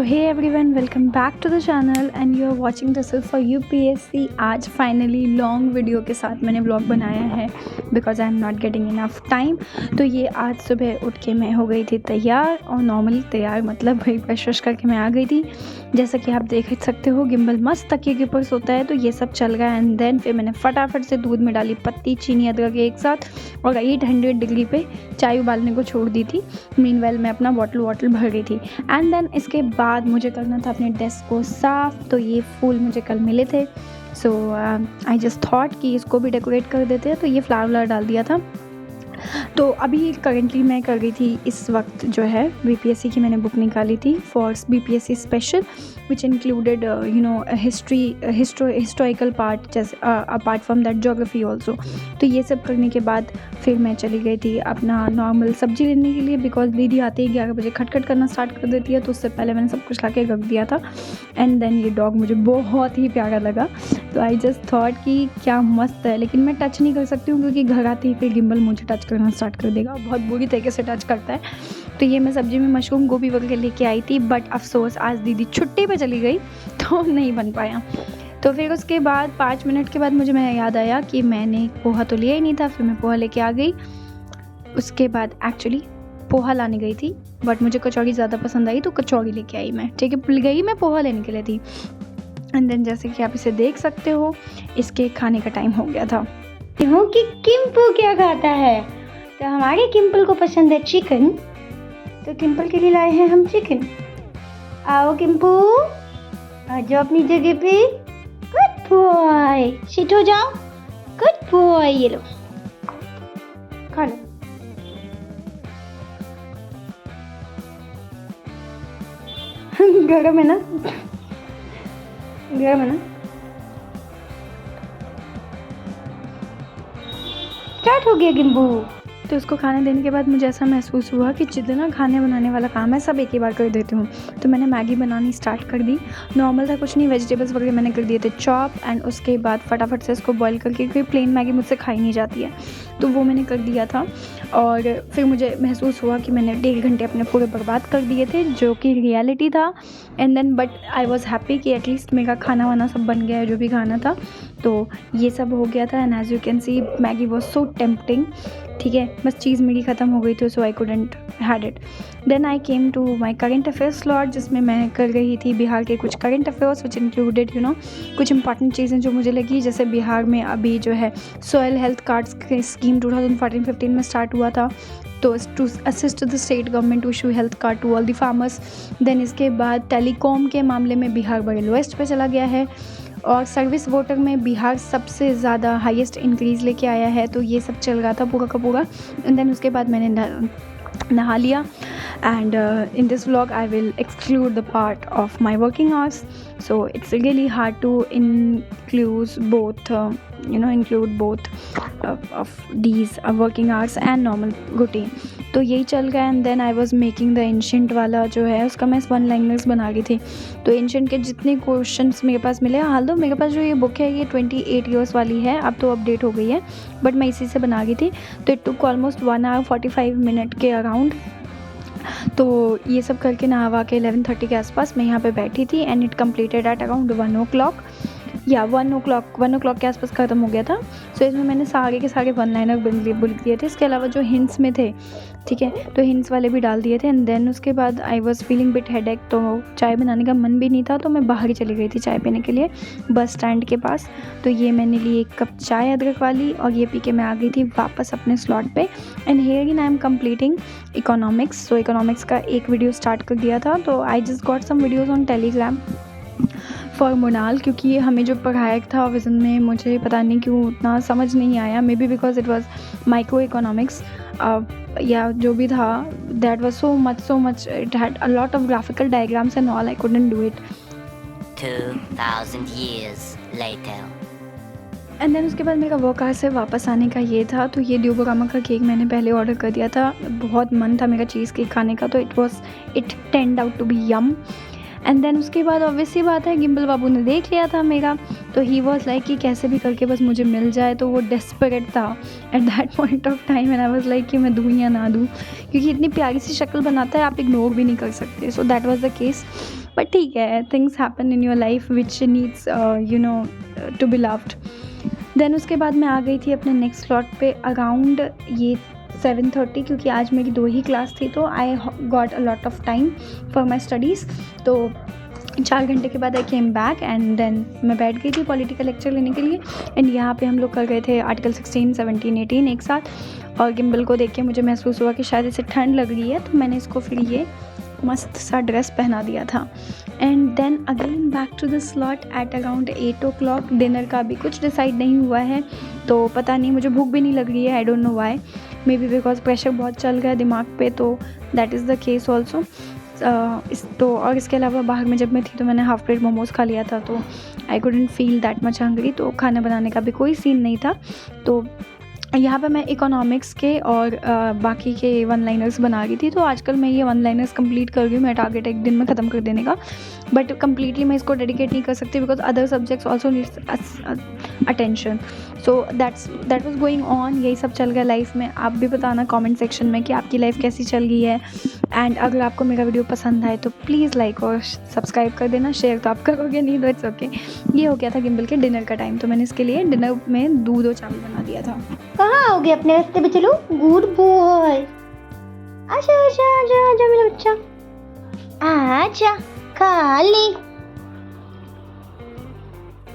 Hey everyone, welcome back to the channel and you are watching this for UPSC. आज finally long video के साथ मैंने vlog बनाया है because I am not getting enough time. तो ये आज सुबह उठ के मैं हो गई थी तैयार, और नॉर्मली तैयार मतलब वही ब्रश करके मैं आ गई थी। जैसा कि आप देख सकते हो गिम्बल मस्त तकिए के ऊपर सोता है, तो ये सब चल गया। एंड देन फिर मैंने फटाफट से दूध में डाली पत्ती, चीनी, अदरक एक साथ, और 800 डिग्री पे चाय उबालने को छोड़ दी थी। मीनवाइल मैं अपना बॉटल भर गई थी। एंड देन इसके बाद मुझे करना था अपने डेस्क को साफ़। तो ये फूल मुझे कल मिले थे, सो आई जस्ट थॉट कि इसको भी डेकोरेट कर देते हैं, तो ये फ्लावर डाल दिया था। तो अभी करेंटली मैं कर रही थी इस वक्त जो है बीपीएससी की मैंने बुक निकाली थी for BPSC special, which included historical part, जैसे apart from that geography also. तो ये सब करने के बाद फिर मैं चली गई थी अपना नॉर्मल सब्जी लेने के लिए, बिकॉज दीदी आते ही 11 बजे खटखट करना स्टार्ट कर देती है, तो उससे पहले मैंने सब कुछ ला के रख दिया था। एंड देन ये डॉग मुझे बहुत ही प्यारा लगा, तो आई जस्ट थॉट कि क्या मस्त है, लेकिन मैं टच नहीं कर सकती हूँ क्योंकि घर आते ही फिर गिम्बल मुझे टच करना स्टार्ट कर देगा, बहुत बुरी तरीके से टच करता है। तो ये मैं सब्जी में मशरूम गोभी वगैरह लेके आई थी, बट अफसोस आज दीदी छुट्टी पे चली गई तो नहीं बन पाया। तो फिर उसके बाद 5 मिनट के बाद मुझे याद आया कि मैंने पोहा तो लिया ही नहीं था, फिर मैं पोहा लेके आ गई। उसके बाद एक्चुअली पोहा लाने गई थी, बट मुझे कचौड़ी ज़्यादा पसंद आई तो कचौड़ी लेके आई मैं। ठीक है, गई मैं पोहा लेने के लिए थी। एंड देन जैसे कि आप इसे देख सकते हो, इसके खाने का टाइम हो गया था। कि किम्पू क्या खाता है, तो हमारे किम्पल को पसंद है चिकन, तो किम्पल के लिए लाए हैं हम चिकन। आओ किम्पू, आ जाओ अपनी जगह पे। गुड बॉय, सिट हो जाओ। गुड बॉय, ये लो खा लो। गरम है ना, गरम है ना। स्टार्ट हो गया किम्पू। तो उसको खाने देने के बाद मुझे ऐसा महसूस हुआ कि जितना खाने बनाने वाला काम है सब एक ही बार कर देती हूँ। तो मैंने मैगी बनानी स्टार्ट कर दी। नॉर्मल था, कुछ नहीं, वेजिटेबल्स वगैरह मैंने कर दिए थे चॉप, एंड उसके बाद फटाफट से इसको बॉईल करके, क्योंकि प्लेन मैगी मुझसे खाई नहीं जाती है, तो वो मैंने कर दिया था। और फिर मुझे महसूस हुआ कि मैंने 1.5 घंटे अपने पूरे बर्बाद कर दिए थे, जो कि रियलिटी था। And then but I was happy कि एटलीस्ट मेरा खाना वाना सब बन गया है, जो भी खाना था, तो ये सब हो गया था। And as you can see Maggi was so tempting. ठीक है, बस चीज़ मेरी ख़त्म हो गई थी, so I couldn't had it. Then I came to my current affairs slot, जिसमें मैं कर रही थी बिहार के कुछ करेंट अफेयर्स, विच इंक्लूडेड कुछ इंपॉर्टेंट चीज़ें जो मुझे लगी। जैसे बिहार में अभी जो है सॉयल हेल्थ कार्ड्स की स्कीम 2014-15 में स्टार्ट हुआ था, तो to assist the state government to issue health card to all the farmers. Then इसके बाद टेलीकॉम के मामले में बिहार बड़े लोएस्ट पे चला गया है, और सर्विस वोटर में बिहार सबसे ज़्यादा हाईएस्ट इंक्रीज़ लेके आया है। तो ये सब चल रहा था पूरा का पूरा। एंड देन उसके बाद मैंने नहा लिया। And in this vlog I will exclude the part of my working hours, so it's really hard to include both of these working hours and normal routine. तो यही चल गया। And then I was making the ancient वाला जो है उसका मैं 1 liners बना रही थी। तो एंशिएंट के जितने क्वेश्चंस मेरे पास मिले, हाल दो मेरे पास जो ये बुक है ये 28 ईयर्स वाली है, अब तो अपडेट हो गई है, बट मैं इसी से बना रही थी। तो it took almost 1 hour 45 minute के अराउंड। तो ये सब करके नहावा के 11:30 के आसपास मैं यहाँ पे बैठी थी, and it completed at around 1 o'clock या 1 o'clock के आसपास ख़त्म हो गया था। सो इसमें मैंने सारे के सारे 1 लाइनर बुक दिए थे, इसके अलावा जो हिंट्स में थे, ठीक है, तो हिंट्स वाले भी डाल दिए थे। एंड देन उसके बाद I was feeling bit headache, तो चाय बनाने का मन भी नहीं था, तो मैं बाहर ही चली गई थी चाय पीने के लिए बस स्टैंड के पास। तो ये मैंने ली 1 कप चाय अदरक वाली, और ये पी के मैं आ गई थी वापस अपने स्लॉट पे। And here in I am completing economics. So economics का एक वीडियो स्टार्ट कर दिया था, तो I just got some videos on Telegram for Monal, क्योंकि हमें जो पढ़ाया था विज़न में मुझे पता नहीं क्यों उतना समझ नहीं आया, maybe because it was micro economics या जो भी था, that was so much it had a lot of graphical diagrams and all, I couldn't do it. 2000 years later. And then उसके बाद मेरा वर्क आवर्स से वापस आने का ये था। तो ये ड्यूबोरामा का केक मैंने पहले ऑर्डर कर दिया था, बहुत मन था मेरा चीज़ केक खाने का, तो it turned out to be yum. And then उसके बाद ऑब्वियस सी बात है, गिम्बल बाबू ने देख लिया था मेरा, तो ही वॉज लाइक कि कैसे भी करके बस मुझे मिल जाए। तो वो डेस्परेट था at that point of time, and I was like कि मैं दूँ या ना दूँ, क्योंकि इतनी प्यारी सी शक्ल बनाता है, आप इग्नोर भी नहीं कर सकते। So that was the case. But ठीक है, things happen in your life which needs you know to be loved. Then उसके बाद मैं आ गई थी अपने नेक्स्ट स्लॉट पे अराउंड ये 7:30, क्योंकि आज मेरी 2 ही क्लास थी, तो I got a lot of time for my studies. तो 4 घंटे के बाद आई केम बैक एंड देन मैं बैठ गई थी पॉलिटिकल लेक्चर लेने के लिए। एंड यहाँ पे हम लोग कर गए थे आर्टिकल 16, 17, 18 एक साथ। और गिम्बल को देख के मुझे महसूस हुआ कि शायद इसे ठंड लग रही है, तो मैंने इसको फिर ये मस्त सा ड्रेस पहना दिया था। And then again back to the slot at around 8 o'clock। Dinner का भी कुछ डिसाइड नहीं हुआ है, तो पता नहीं, मुझे भूख भी नहीं लग रही है, I don't know why, may be because pressure बहुत चल गया दिमाग पे, तो that is the case also. और इसके अलावा बाहर में जब मैं थी तो मैंने हाफ प्लेट मोमोज़ खा लिया था, तो I couldn't feel that much hungry, तो खाना बनाने का भी कोई सीन नहीं था। तो यहाँ पे मैं इकोनॉमिक्स के और बाकी के 1 लाइनर्स बना रही थी। तो आजकल मैं ये 1 लाइनर्स कंप्लीट कर रही हूँ, मेरा टारगेट 1 दिन में ख़त्म कर देने का, बट कम्प्लीटली मैं इसको डेडिकेट नहीं कर सकती because other subjects also needs attention. So that was going on, यही सब चल गया लाइफ में। आप भी बताना कमेंट सेक्शन में कि आपकी लाइफ कैसी चल रही है। एंड अगर आपको मेरा वीडियो पसंद आए तो प्लीज़ लाइक और सब्सक्राइब कर देना, शेयर तो आप करोगे नहीं, तो इट्स ओके। ये हो गया था गिम्बल के डिनर का टाइम, तो मैंने इसके लिए डिनर में दूध और चावल बना दिया था। कहाँ आओगे, अपने रास्ते पे चलो, गुड बॉय। आजा आजा आजा आजा मेरा बच्चा, आजा खा ले,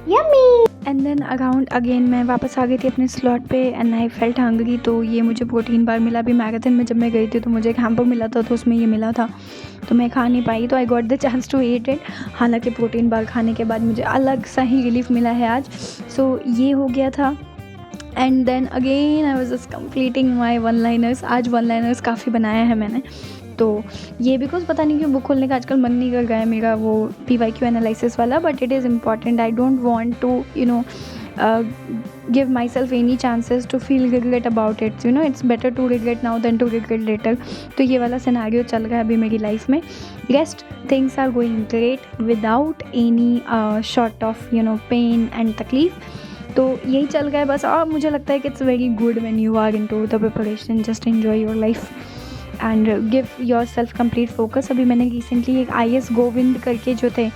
yummy. And then around again मैं वापस आ गई थी अपने स्लॉट पे एंड आई फेल्ट हंग्री, तो ये मुझे प्रोटीन बार मिला। अभी मैराथन में जब मैं गई थी तो मुझे एक हैम्पर मिला था, तो उसमें ये मिला था, तो मैं खा नहीं पाई, तो I got the chance to eat it. हालांकि प्रोटीन बार खाने के बाद मुझे अलग सा ही रिलीफ मिला है आज। सो ये हो गया था। And then again I was just completing my 1 liners. आज 1 लाइनर्स काफ़ी बनाया है मैंने, तो ये बिकॉज पता नहीं क्यों बुक खोलने का आजकल मन नहीं कर रहा है मेरा, वो PYQ एनालिसिस वाला, but it is important. I don't want to give myself any chances to feel regret about it, it's better to regret now than to regret later। तो ये वाला सिनेरियो चल रहा है अभी मेरी लाइफ में। Rest things are going great without any short of pain and तकलीफ, तो यही चल गया है बस। और मुझे लगता है कि it's very good when you are into the preparation, just enjoy your life and give yourself complete focus. अभी मैंने रिसेंटली एक IS गोविंद करके जो थे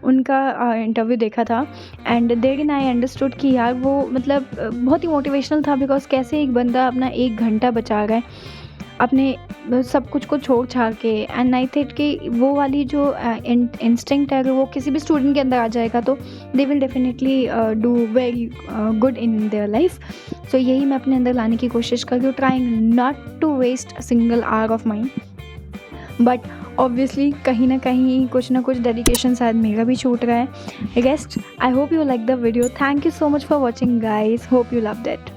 उनका इंटरव्यू देखा था, and there in I understood कि यार वो मतलब बहुत ही मोटिवेशनल था, बिकॉज कैसे एक बंदा अपना 1 घंटा बचा रहा है अपने सब कुछ को छोड़ छाड़ के। एंड आई थिंक कि वो वाली जो इंस्टिंक्ट है, अगर वो किसी भी स्टूडेंट के अंदर आ जाएगा तो they will definitely do very good in their life. So यही मैं अपने अंदर लाने की कोशिश कर रही हूँ, trying not to waste a single hour of mind, but obviously कहीं ना कहीं कुछ ना कुछ डेडिकेशन शायद मेरा भी छूट रहा है। Rest, I hope you like the video. Thank you so much for watching guys, hope you loved it.